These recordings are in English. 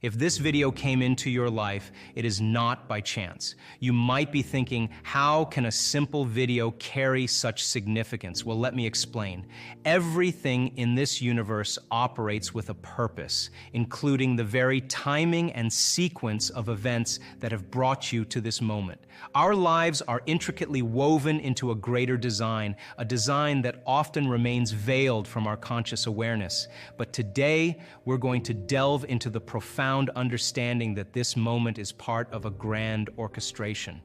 If this video came into your life, it is not by chance. You might be thinking, how can a simple video carry such significance? Well, let me explain. Everything in this universe operates with a purpose, including the very timing and sequence of events that have brought you to this moment. Our lives are intricately woven into a greater design, a design that often remains veiled from our conscious awareness. But today, we're going to delve into the profound understanding that this moment is part of a grand orchestration.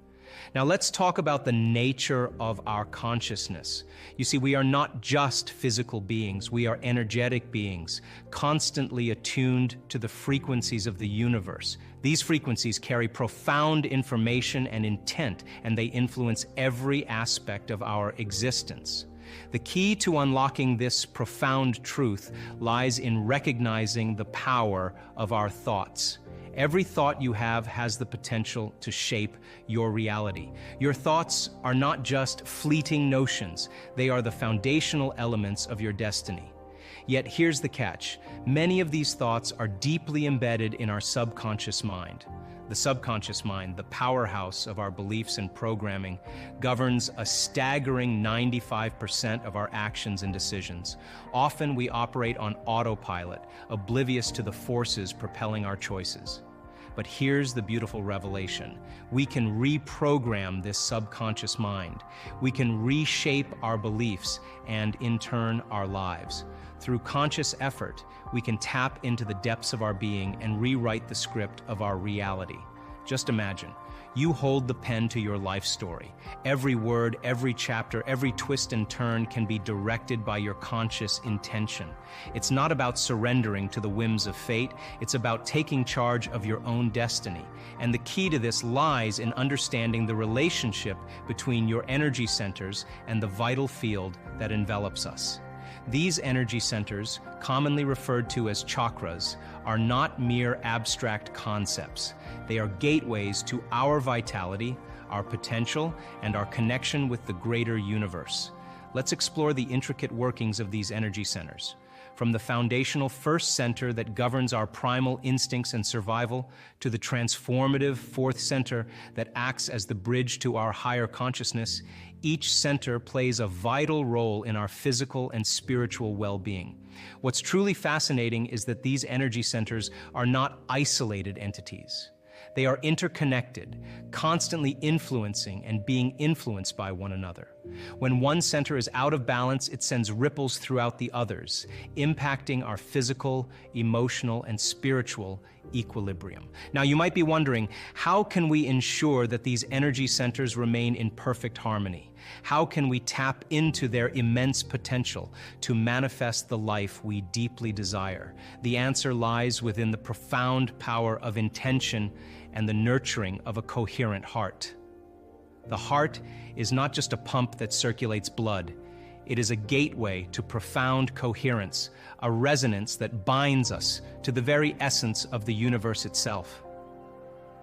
Now let's talk about the nature of our consciousness. You see, we are not just physical beings, we are energetic beings, constantly attuned to the frequencies of the universe. These frequencies carry profound information and intent, and they influence every aspect of our existence. The key to unlocking this profound truth lies in recognizing the power of our thoughts. Every thought you have has the potential to shape your reality. Your thoughts are not just fleeting notions, they are the foundational elements of your destiny. Yet here's the catch. Many of these thoughts are deeply embedded in our subconscious mind. The subconscious mind, the powerhouse of our beliefs and programming, governs a staggering 95% of our actions and decisions. Often we operate on autopilot, oblivious to the forces propelling our choices. But here's the beautiful revelation. We can reprogram this subconscious mind. We can reshape our beliefs and, in turn, our lives. Through conscious effort, we can tap into the depths of our being and rewrite the script of our reality. Just imagine, you hold the pen to your life story. Every word, every chapter, every twist and turn can be directed by your conscious intention. It's not about surrendering to the whims of fate, it's about taking charge of your own destiny. And the key to this lies in understanding the relationship between your energy centers and the vital field that envelops us. These energy centers, commonly referred to as chakras, are not mere abstract concepts. They are gateways to our vitality, our potential, and our connection with the greater universe. Let's explore the intricate workings of these energy centers. From the foundational first center that governs our primal instincts and survival, to the transformative fourth center that acts as the bridge to our higher consciousness, each center plays a vital role in our physical and spiritual well-being. What's truly fascinating is that these energy centers are not isolated entities. They are interconnected, constantly influencing and being influenced by one another. When one center is out of balance, it sends ripples throughout the others, impacting our physical, emotional, and spiritual equilibrium. Now, you might be wondering, how can we ensure that these energy centers remain in perfect harmony? How can we tap into their immense potential to manifest the life we deeply desire? The answer lies within the profound power of intention and the nurturing of a coherent heart. The heart is not just a pump that circulates blood. It is a gateway to profound coherence, a resonance that binds us to the very essence of the universe itself.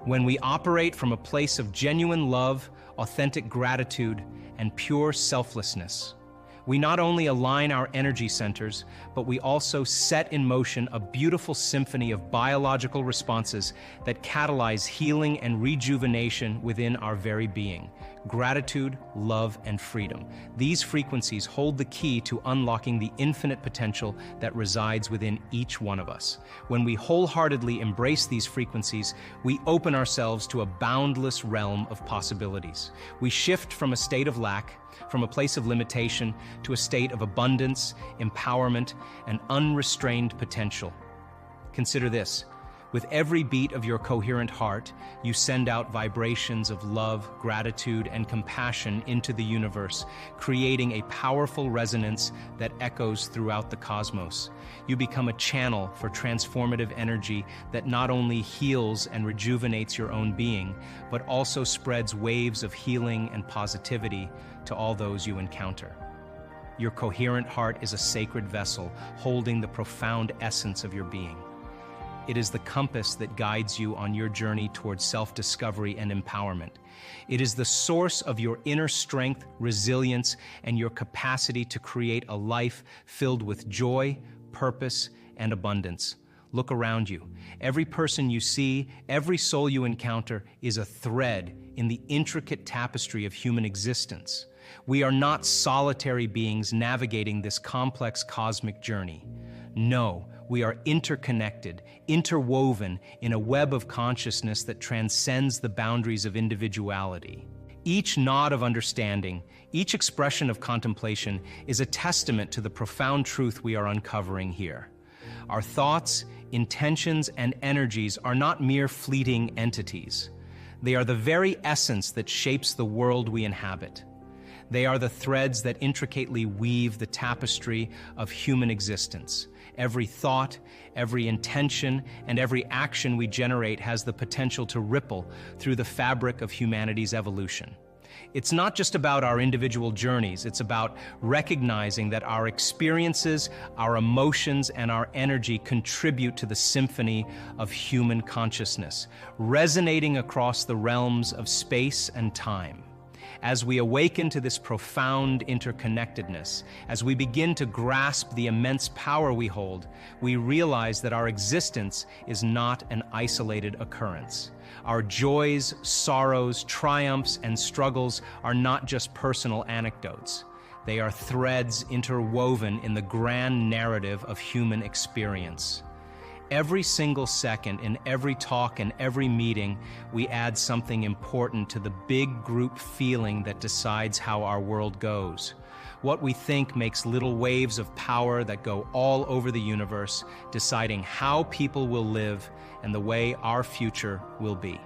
When we operate from a place of genuine love, authentic gratitude, and pure selflessness, we not only align our energy centers, but we also set in motion a beautiful symphony of biological responses that catalyze healing and rejuvenation within our very being. Gratitude, love, and freedom. These frequencies hold the key to unlocking the infinite potential that resides within each one of us. When we wholeheartedly embrace these frequencies, we open ourselves to a boundless realm of possibilities. We shift from a state of lack, from a place of limitation, to a state of abundance, empowerment, and unrestrained potential. Consider this. With every beat of your coherent heart, you send out vibrations of love, gratitude, and compassion into the universe, creating a powerful resonance that echoes throughout the cosmos. You become a channel for transformative energy that not only heals and rejuvenates your own being, but also spreads waves of healing and positivity to all those you encounter. Your coherent heart is a sacred vessel holding the profound essence of your being. It is the compass that guides you on your journey towards self-discovery and empowerment. It is the source of your inner strength, resilience, and your capacity to create a life filled with joy, purpose, and abundance. Look around you. Every person you see, every soul you encounter is a thread in the intricate tapestry of human existence. We are not solitary beings navigating this complex cosmic journey. No, we are interconnected, interwoven in a web of consciousness that transcends the boundaries of individuality. Each nod of understanding, each expression of contemplation is a testament to the profound truth we are uncovering here. Our thoughts, intentions, and energies are not mere fleeting entities. They are the very essence that shapes the world we inhabit. They are the threads that intricately weave the tapestry of human existence. Every thought, every intention, and every action we generate has the potential to ripple through the fabric of humanity's evolution. It's not just about our individual journeys, it's about recognizing that our experiences, our emotions, and our energy contribute to the symphony of human consciousness, resonating across the realms of space and time. As we awaken to this profound interconnectedness, as we begin to grasp the immense power we hold, we realize that our existence is not an isolated occurrence. Our joys, sorrows, triumphs, and struggles are not just personal anecdotes. They are threads interwoven in the grand narrative of human experience. Every single second, in every talk and every meeting, we add something important to the big group feeling that decides how our world goes. What we think makes little waves of power that go all over the universe, deciding how people will live and the way our future will be.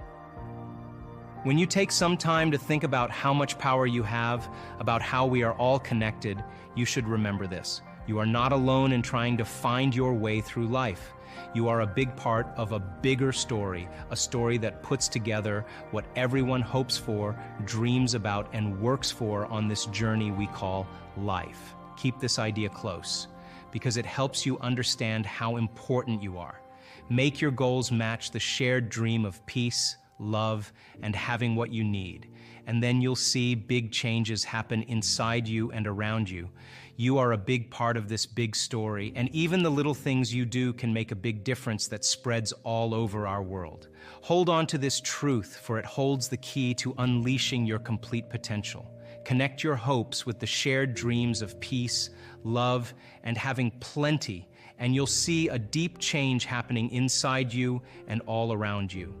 When you take some time to think about how much power you have, about how we are all connected, you should remember this. You are not alone in trying to find your way through life. You are a big part of a bigger story, a story that puts together what everyone hopes for, dreams about, and works for on this journey we call life. Keep this idea close, because it helps you understand how important you are. Make your goals match the shared dream of peace, love, and having what you need. And then you'll see big changes happen inside you and around you. You are a big part of this big story, and even the little things you do can make a big difference that spreads all over our world. Hold on to this truth, for it holds the key to unleashing your complete potential. Connect your hopes with the shared dreams of peace, love, and having plenty, and you'll see a deep change happening inside you and all around you.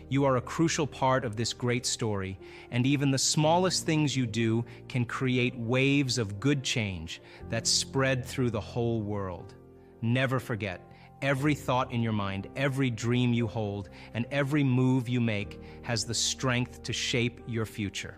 You are a crucial part of this great story, and even the smallest things you do can create waves of good change that spread through the whole world. Never forget, every thought in your mind, every dream you hold, and every move you make has the strength to shape your future.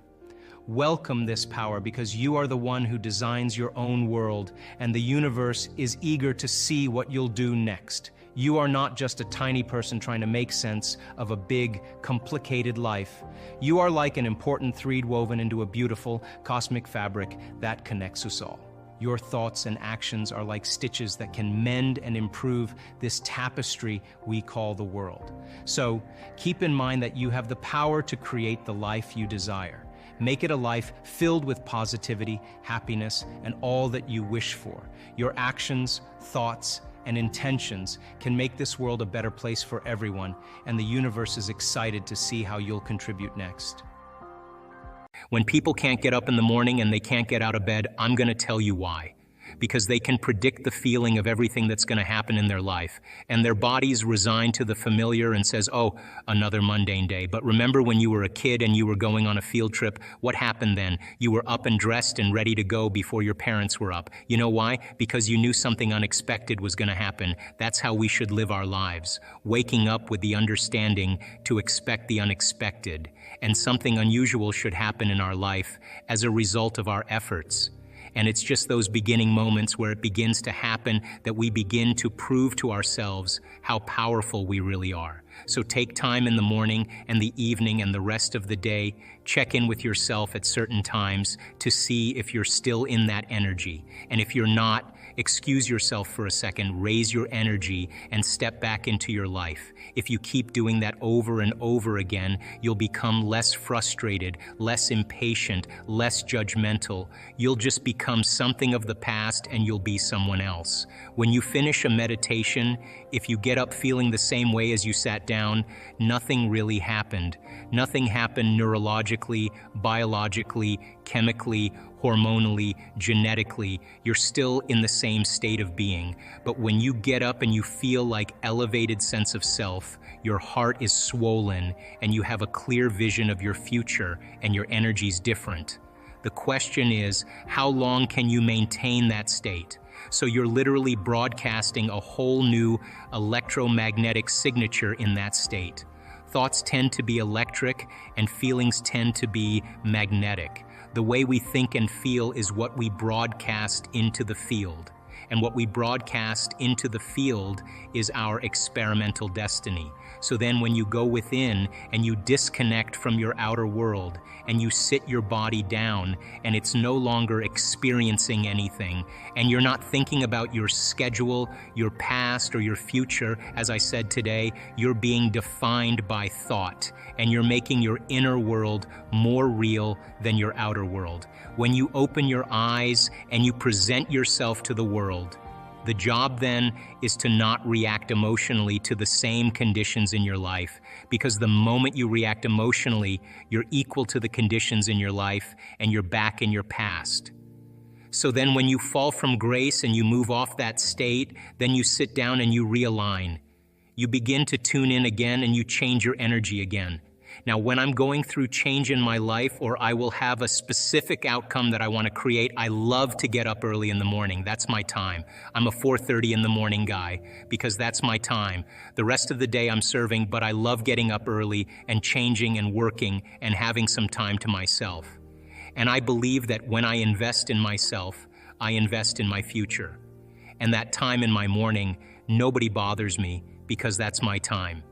Welcome this power, because you are the one who designs your own world, and the universe is eager to see what you'll do next. You are not just a tiny person trying to make sense of a big, complicated life. You are like an important thread woven into a beautiful, cosmic fabric that connects us all. Your thoughts and actions are like stitches that can mend and improve this tapestry we call the world. So, keep in mind that you have the power to create the life you desire. Make it a life filled with positivity, happiness, and all that you wish for. Your actions, thoughts, and intentions can make this world a better place for everyone, and the universe is excited to see how you'll contribute next. When people can't get up in the morning and they can't get out of bed, I'm going to tell you why. Because they can predict the feeling of everything that's going to happen in their life, and their body's resigned to the familiar and says, oh, another mundane day. But remember when you were a kid and you were going on a field trip, what happened then? You were up and dressed and ready to go before your parents were up. You know why? Because you knew something unexpected was going to happen. That's how we should live our lives, waking up with the understanding to expect the unexpected, and something unusual should happen in our life as a result of our efforts. And it's just those beginning moments where it begins to happen that we begin to prove to ourselves how powerful we really are. So take time in the morning and the evening and the rest of the day. Check in with yourself at certain times to see if you're still in that energy. And if you're not, excuse yourself for a second, raise your energy, and step back into your life. If you keep doing that over and over again, you'll become less frustrated, less impatient, less judgmental. You'll just become something of the past and you'll be someone else. When you finish a meditation, if you get up feeling the same way as you sat down, nothing really happened. Nothing happened neurologically, biologically, chemically, hormonally, genetically. You're still in the same state of being. But when you get up and you feel like elevated sense of self, your heart is swollen and you have a clear vision of your future and your energy's different. The question is, how long can you maintain that state? So you're literally broadcasting a whole new electromagnetic signature in that state. Thoughts tend to be electric and feelings tend to be magnetic. The way we think and feel is what we broadcast into the field. And what we broadcast into the field is our experimental destiny. So then when you go within and you disconnect from your outer world and you sit your body down and it's no longer experiencing anything and you're not thinking about your schedule, your past, or your future, as I said today, you're being defined by thought and you're making your inner world more real than your outer world. When you open your eyes and you present yourself to the world, the job then is to not react emotionally to the same conditions in your life, because the moment you react emotionally, you're equal to the conditions in your life and you're back in your past. So then when you fall from grace and you move off that state, then you sit down and you realign. You begin to tune in again and you change your energy again. Now, when I'm going through change in my life or I will have a specific outcome that I want to create, I love to get up early in the morning. That's my time. I'm a 4:30 in the morning guy because that's my time. The rest of the day I'm serving, but I love getting up early and changing and working and having some time to myself. And I believe that when I invest in myself, I invest in my future. And that time in my morning, nobody bothers me because that's my time.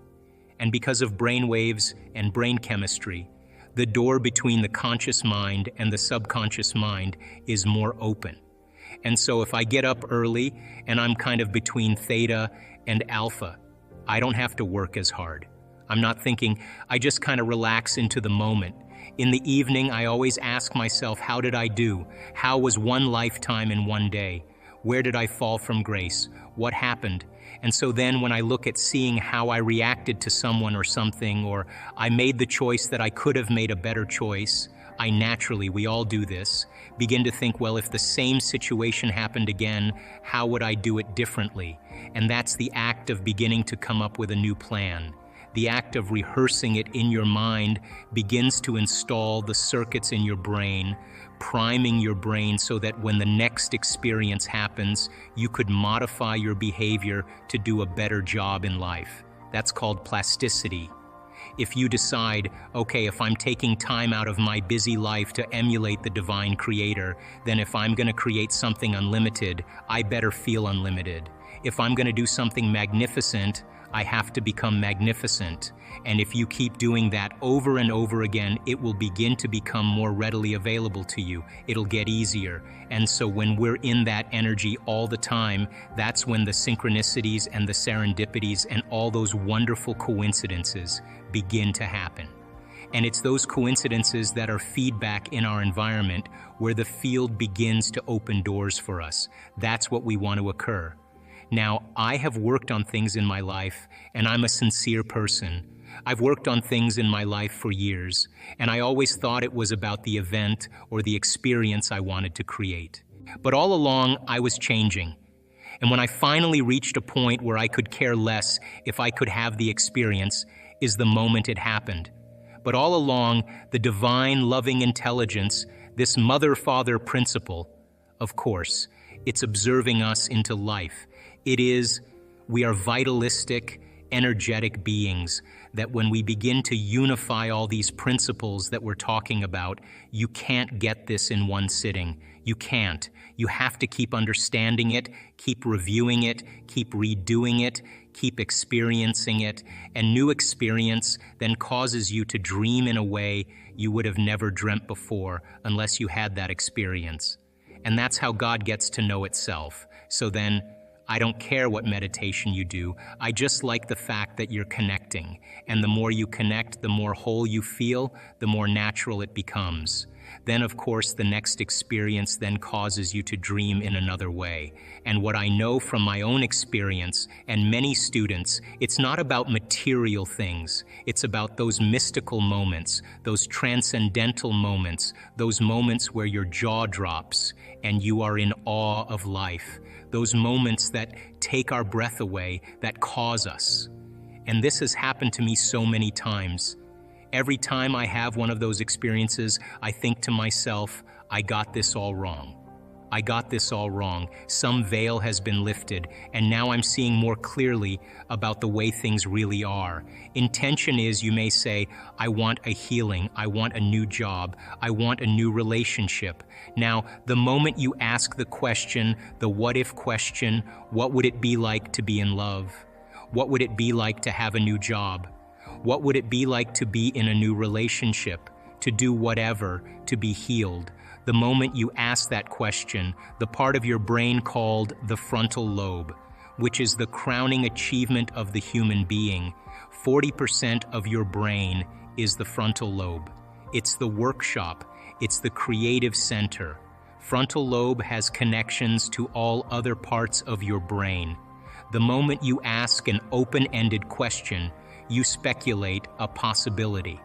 And because of brain waves and brain chemistry, the door between the conscious mind and the subconscious mind is more open. And so if I get up early and I'm kind of between theta and alpha, I don't have to work as hard. I'm not thinking, I just kind of relax into the moment. In the evening, I always ask myself, how did I do? How was one lifetime in one day? Where did I fall from grace? What happened? And so then when I look at seeing how I reacted to someone or something, or I made the choice that I could have made a better choice, I naturally, we all do this, begin to think, well, if the same situation happened again, how would I do it differently? And that's the act of beginning to come up with a new plan. The act of rehearsing it in your mind begins to install the circuits in your brain, priming your brain so that when the next experience happens, you could modify your behavior to do a better job in life. That's called plasticity. If you decide, okay, if I'm taking time out of my busy life to emulate the divine creator, then if I'm going to create something unlimited, I better feel unlimited. If I'm going to do something magnificent, I have to become magnificent. And if you keep doing that over and over again, it will begin to become more readily available to you. It'll get easier. And so when we're in that energy all the time, that's when the synchronicities and the serendipities and all those wonderful coincidences begin to happen. And it's those coincidences that are feedback in our environment where the field begins to open doors for us. That's what we want to occur. Now, I have worked on things in my life, and I'm a sincere person. I've worked on things in my life for years, and I always thought it was about the event or the experience I wanted to create. But all along, I was changing. And when I finally reached a point where I could care less if I could have the experience, is the moment it happened. But all along, the divine, loving intelligence, this mother-father principle, of course, it's observing us into life. We are vitalistic, energetic beings that when we begin to unify all these principles that we're talking about, you can't get this in one sitting. You can't. You have to keep understanding it, keep reviewing it, keep redoing it, keep experiencing it, and new experience then causes you to dream in a way you would have never dreamt before unless you had that experience. And that's how God gets to know itself. So then, I don't care what meditation you do. I just like the fact that you're connecting. And the more you connect, the more whole you feel, the more natural it becomes. Then, of course, the next experience then causes you to dream in another way. And what I know from my own experience and many students, it's not about material things. It's about those mystical moments, those transcendental moments, those moments where your jaw drops and you are in awe of life. Those moments that take our breath away, that cause us. And this has happened to me so many times. Every time I have one of those experiences, I think to myself, I got this all wrong. I got this all wrong. Some veil has been lifted, and now I'm seeing more clearly about the way things really are. Intention is, you may say, I want a healing, I want a new job, I want a new relationship. Now, the moment you ask the question, the what-if question, what would it be like to be in love? What would it be like to have a new job? What would it be like to be in a new relationship, to do whatever, to be healed? The moment you ask that question, the part of your brain called the frontal lobe, which is the crowning achievement of the human being, 40% of your brain is the frontal lobe. It's the workshop, it's the creative center. Frontal lobe has connections to all other parts of your brain. The moment you ask an open-ended question, you speculate a possibility.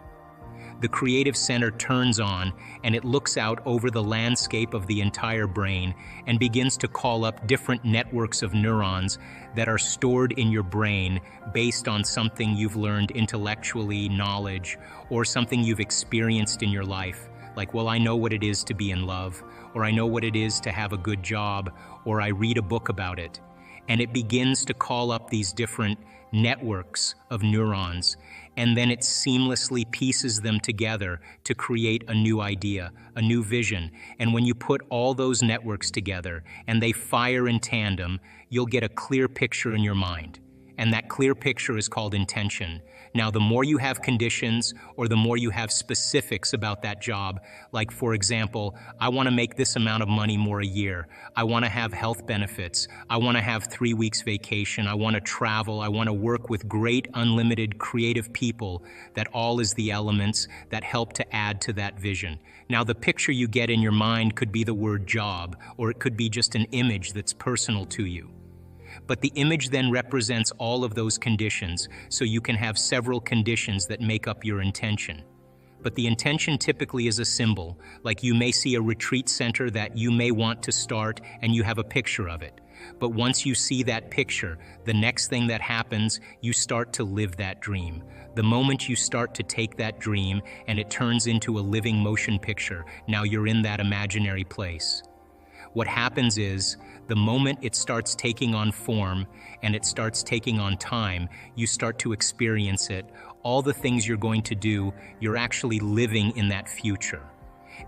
The creative center turns on and it looks out over the landscape of the entire brain and begins to call up different networks of neurons that are stored in your brain based on something you've learned intellectually, knowledge, or something you've experienced in your life. Like, well, I know what it is to be in love, or I know what it is to have a good job, or I read a book about it. And it begins to call up these different networks of neurons, and then it seamlessly pieces them together to create a new idea, a new vision. And when you put all those networks together and they fire in tandem, you'll get a clear picture in your mind. And that clear picture is called intention. Now, the more you have conditions or the more you have specifics about that job, like, for example, I want to make this amount of money more a year. I want to have health benefits. I want to have 3 weeks vacation. I want to travel. I want to work with great, unlimited, creative people. That all is the elements that help to add to that vision. Now, the picture you get in your mind could be the word job, or it could be just an image that's personal to you. But the image then represents all of those conditions, so you can have several conditions that make up your intention. But the intention typically is a symbol, like you may see a retreat center that you may want to start and you have a picture of it. But once you see that picture, the next thing that happens, you start to live that dream. The moment you start to take that dream and it turns into a living motion picture, now you're in that imaginary place. What happens is, the moment it starts taking on form and it starts taking on time, you start to experience it. All the things you're going to do, you're actually living in that future.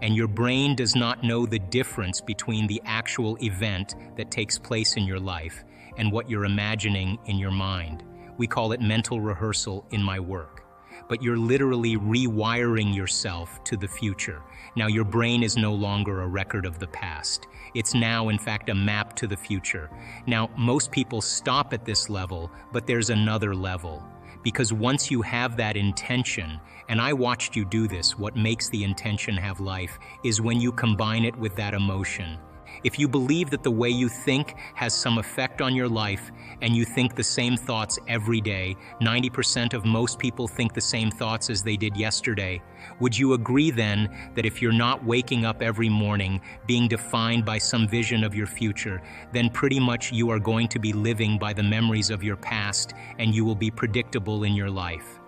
And your brain does not know the difference between the actual event that takes place in your life and what you're imagining in your mind. We call it mental rehearsal in my work. But you're literally rewiring yourself to the future. Now, your brain is no longer a record of the past. It's now, in fact, a map to the future. Now, most people stop at this level, but there's another level. Because once you have that intention, and I watched you do this, what makes the intention have life is when you combine it with that emotion. If you believe that the way you think has some effect on your life and you think the same thoughts every day, 90% of most people think the same thoughts as they did yesterday, would you agree then that if you're not waking up every morning being defined by some vision of your future, then pretty much you are going to be living by the memories of your past and you will be predictable in your life?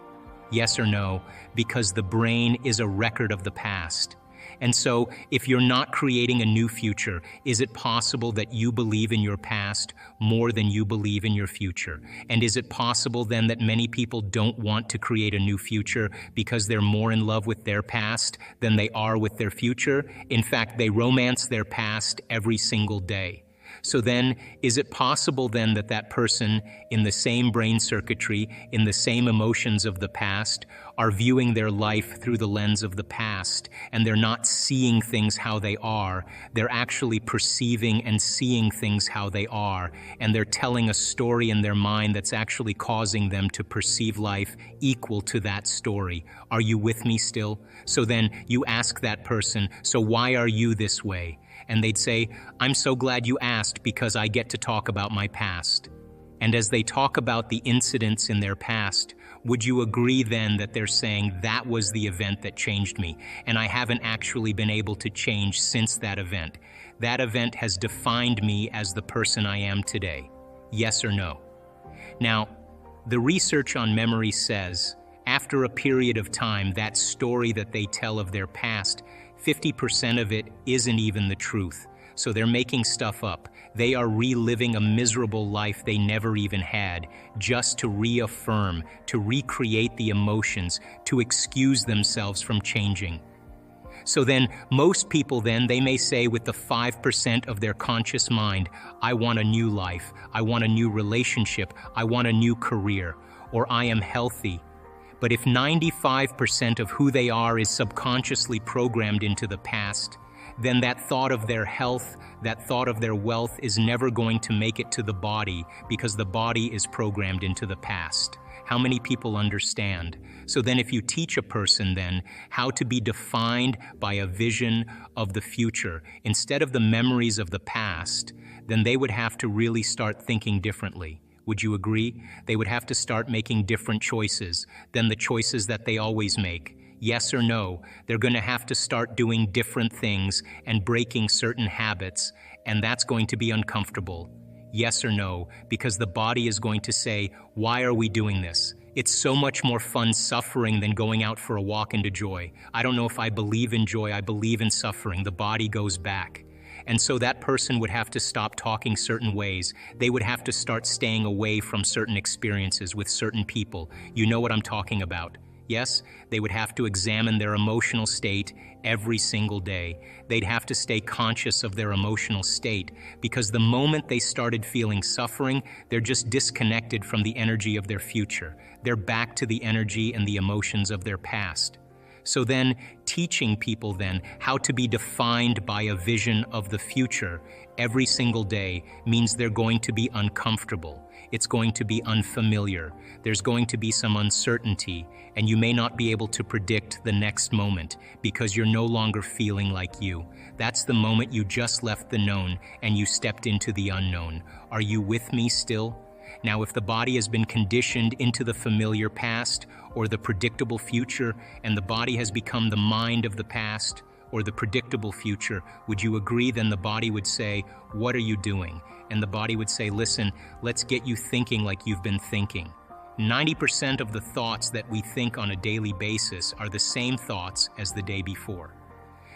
Yes or no? Because the brain is a record of the past. And so, if you're not creating a new future, is it possible that you believe in your past more than you believe in your future? And is it possible then that many people don't want to create a new future because they're more in love with their past than they are with their future? In fact, they romance their past every single day. So then, is it possible then that that person in the same brain circuitry, in the same emotions of the past, are viewing their life through the lens of the past, and they're not seeing things how they are, they're actually perceiving and seeing things how they are, and they're telling a story in their mind that's actually causing them to perceive life equal to that story. Are you with me still? So then you ask that person, so why are you this way? And they'd say, I'm so glad you asked because I get to talk about my past. And as they talk about the incidents in their past, would you agree then that they're saying that was the event that changed me, and I haven't actually been able to change since that event? That event has defined me as the person I am today. Yes or no? Now, the research on memory says, after a period of time, that story that they tell of their past, 50% of it isn't even the truth. So they're making stuff up. They are reliving a miserable life they never even had, just to reaffirm, to recreate the emotions, to excuse themselves from changing. So then, most people then, they may say with the 5% of their conscious mind, I want a new life, I want a new relationship, I want a new career, or I am healthy. But if 95% of who they are is subconsciously programmed into the past, then that thought of their health, that thought of their wealth is never going to make it to the body because the body is programmed into the past. How many people understand? So then if you teach a person then how to be defined by a vision of the future instead of the memories of the past, then they would have to really start thinking differently. Would you agree? They would have to start making different choices than the choices that they always make. Yes or no? They're going to have to start doing different things and breaking certain habits, and that's going to be uncomfortable. Yes or no? Because the body is going to say, why are we doing this? It's so much more fun suffering than going out for a walk into joy. I don't know if I believe in joy, I believe in suffering. The body goes back. And so that person would have to stop talking certain ways. They would have to start staying away from certain experiences with certain people. You know what I'm talking about. Yes, they would have to examine their emotional state every single day. They'd have to stay conscious of their emotional state because the moment they started feeling suffering, they're just disconnected from the energy of their future. They're back to the energy and the emotions of their past. So then, teaching people then how to be defined by a vision of the future every single day means they're going to be uncomfortable. It's going to be unfamiliar. There's going to be some uncertainty, and you may not be able to predict the next moment because you're no longer feeling like you. That's the moment you just left the known and you stepped into the unknown. Are you with me still? Now, if the body has been conditioned into the familiar past or the predictable future, and the body has become the mind of the past or the predictable future, would you agree then the body would say, what are you doing? And the body would say, listen, let's get you thinking like you've been thinking. 90% of the thoughts that we think on a daily basis are the same thoughts as the day before.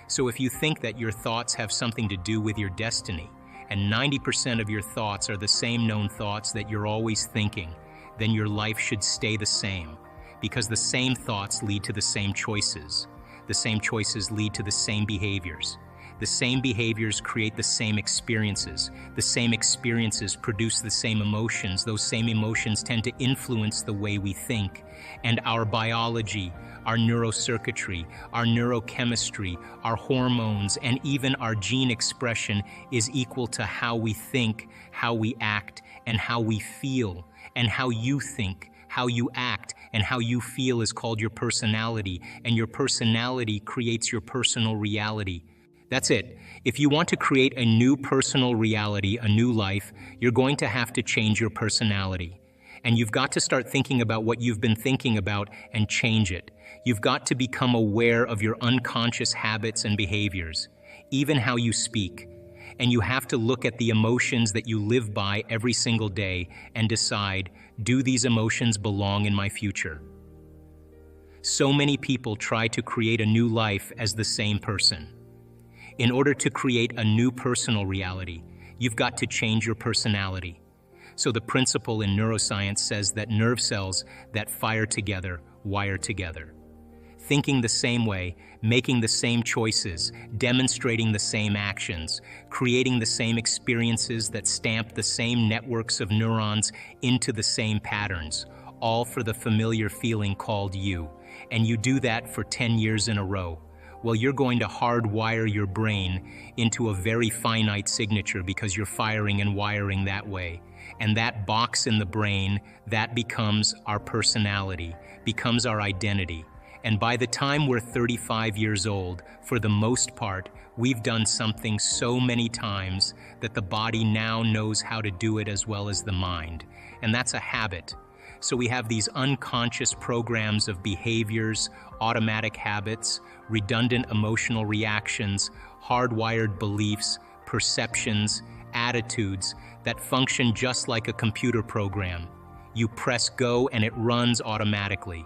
So if you think that your thoughts have something to do with your destiny, and 90% of your thoughts are the same known thoughts that you're always thinking, then your life should stay the same, because the same thoughts lead to the same choices. The same choices lead to the same behaviors. The same behaviors create the same experiences. The same experiences produce the same emotions. Those same emotions tend to influence the way we think. And our biology, our neurocircuitry, our neurochemistry, our hormones, and even our gene expression is equal to how we think, how we act, and how we feel. And how you think, how you act, and how you feel is called your personality, and your personality creates your personal reality. That's it. If you want to create a new personal reality, a new life, you're going to have to change your personality. And you've got to start thinking about what you've been thinking about and change it. You've got to become aware of your unconscious habits and behaviors, even how you speak. And you have to look at the emotions that you live by every single day and decide, do these emotions belong in my future? So many people try to create a new life as the same person. In order to create a new personal reality, you've got to change your personality. So the principle in neuroscience says that nerve cells that fire together wire together. thinking the same way, making the same choices, demonstrating the same actions, creating the same experiences that stamp the same networks of neurons into the same patterns, all for the familiar feeling called you. And you do that for 10 years in a row. Well, you're going to hardwire your brain into a very finite signature because you're firing and wiring that way. And that box in the brain, that becomes our personality, becomes our identity. And by the time we're 35 years old, for the most part, we've done something so many times that the body now knows how to do it as well as the mind. And that's a habit. So we have these unconscious programs of behaviors, automatic habits, redundant emotional reactions, hardwired beliefs, perceptions, attitudes that function just like a computer program. You press go and it runs automatically.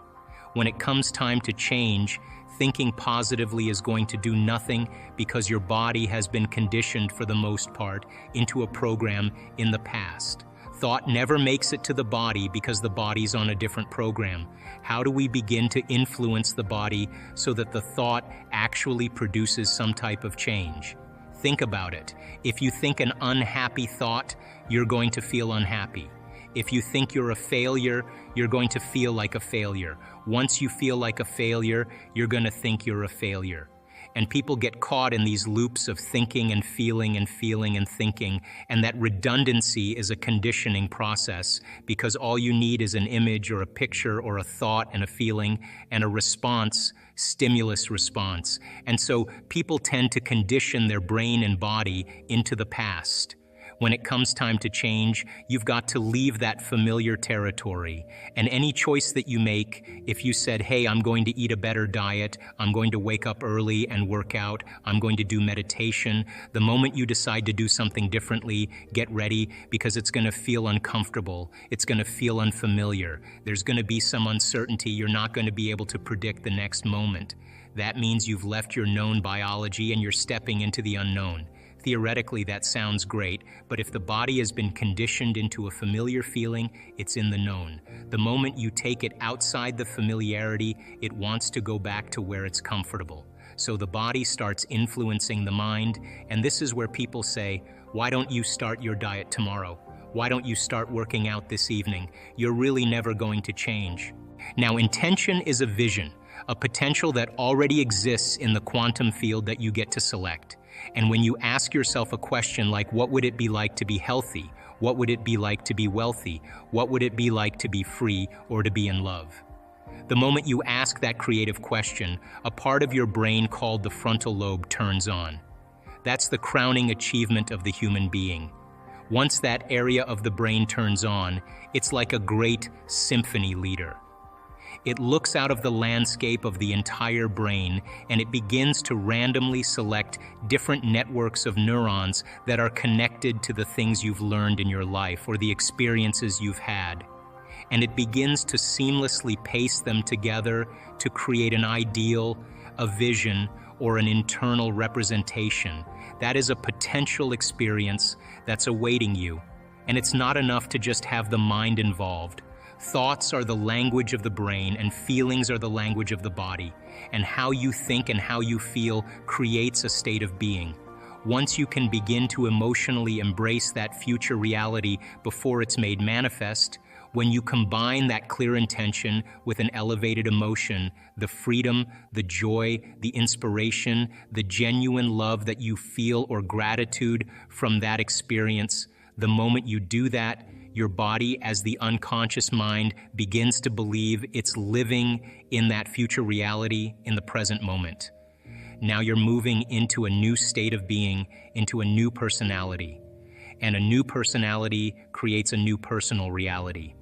When it comes time to change, thinking positively is going to do nothing because your body has been conditioned for the most part into a program in the past. Thought never makes it to the body because the body's on a different program. How do we begin to influence the body so that the thought actually produces some type of change? Think about it. If you think an unhappy thought, you're going to feel unhappy. If you think you're a failure, you're going to feel like a failure. Once you feel like a failure, you're going to think you're a failure. And people get caught in these loops of thinking and feeling and feeling and thinking, and that redundancy is a conditioning process because all you need is an image or a picture or a thought and a feeling and a response, stimulus response. And so people tend to condition their brain and body into the past. When it comes time to change, you've got to leave that familiar territory. And any choice that you make, if you said, hey, I'm going to eat a better diet, I'm going to wake up early and work out, I'm going to do meditation, the moment you decide to do something differently, get ready because it's going to feel uncomfortable. It's going to feel unfamiliar. There's going to be some uncertainty. You're not going to be able to predict the next moment. That means you've left your known biology and you're stepping into the unknown. Theoretically, that sounds great, but if the body has been conditioned into a familiar feeling, it's in the known. The moment you take it outside the familiarity, it wants to go back to where it's comfortable. So the body starts influencing the mind, and this is where people say, why don't you start your diet tomorrow? Why don't you start working out this evening? You're really never going to change. Now, intention is a vision, a potential that already exists in the quantum field that you get to select. And when you ask yourself a question like, what would it be like to be healthy? What would it be like to be wealthy? What would it be like to be free or to be in love? The moment you ask that creative question, a part of your brain called the frontal lobe turns on. That's the crowning achievement of the human being. Once that area of the brain turns on, it's like a great symphony leader. It looks out of the landscape of the entire brain and it begins to randomly select different networks of neurons that are connected to the things you've learned in your life or the experiences you've had. And it begins to seamlessly paste them together to create an ideal, a vision, or an internal representation. That is a potential experience that's awaiting you. And it's not enough to just have the mind involved. Thoughts are the language of the brain and feelings are the language of the body. And how you think and how you feel creates a state of being. Once you can begin to emotionally embrace that future reality before it's made manifest, when you combine that clear intention with an elevated emotion, the freedom, the joy, the inspiration, the genuine love that you feel or gratitude from that experience, the moment you do that, your body, as the unconscious mind, begins to believe it's living in that future reality in the present moment. Now you're moving into a new state of being, into a new personality. And a new personality creates a new personal reality.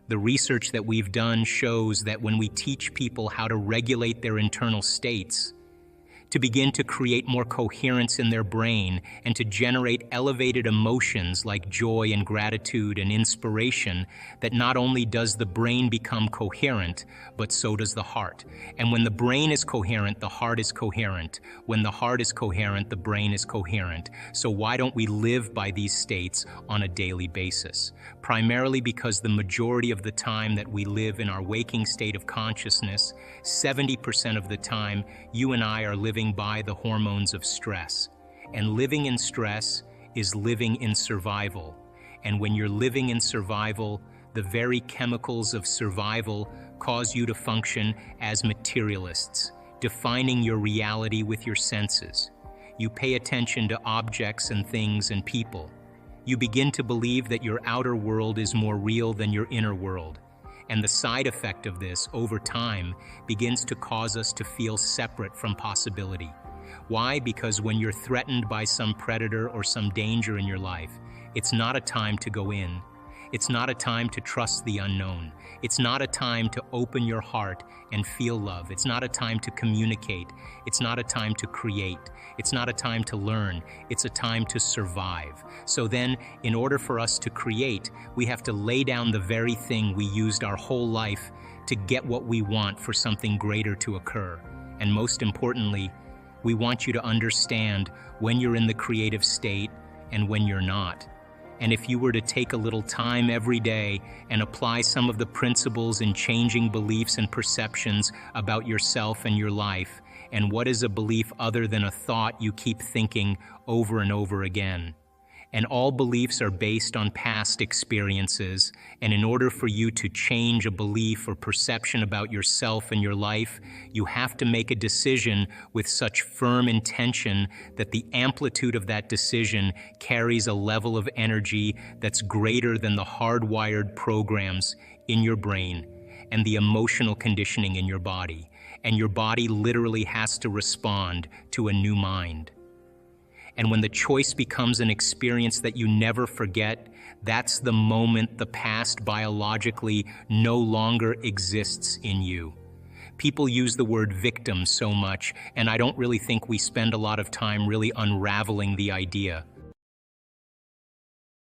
The research that we've done shows that when we teach people how to regulate their internal states, to begin to create more coherence in their brain and to generate elevated emotions like joy and gratitude and inspiration, that not only does the brain become coherent, but so does the heart. And when the brain is coherent, the heart is coherent. When the heart is coherent, the brain is coherent. So why don't we live by these states on a daily basis? Primarily because the majority of the time that we live in our waking state of consciousness, 70% of the time, you and I are living by the hormones of stress. And living in stress is living in survival. And when you're living in survival, the very chemicals of survival cause you to function as materialists, defining your reality with your senses. You pay attention to objects and things and people. You begin to believe that your outer world is more real than your inner world. And the side effect of this, over time, begins to cause us to feel separate from possibility. Why? Because when you're threatened by some predator or some danger in your life, it's not a time to go in. It's not a time to trust the unknown. It's not a time to open your heart and feel love. It's not a time to communicate. It's not a time to create. It's not a time to learn. It's a time to survive. So then, in order for us to create, we have to lay down the very thing we used our whole life to get what we want for something greater to occur. And most importantly, we want you to understand when you're in the creative state and when you're not. And if you were to take a little time every day and apply some of the principles in changing beliefs and perceptions about yourself and your life, and what is a belief other than a thought you keep thinking over and over again? And all beliefs are based on past experiences, and in order for you to change a belief or perception about yourself and your life, you have to make a decision with such firm intention that the amplitude of that decision carries a level of energy that's greater than the hardwired programs in your brain and the emotional conditioning in your body. And your body literally has to respond to a new mind. And when the choice becomes an experience that you never forget, that's the moment the past biologically no longer exists in you. People use the word victim so much, and I don't really think we spend a lot of time really unraveling the idea.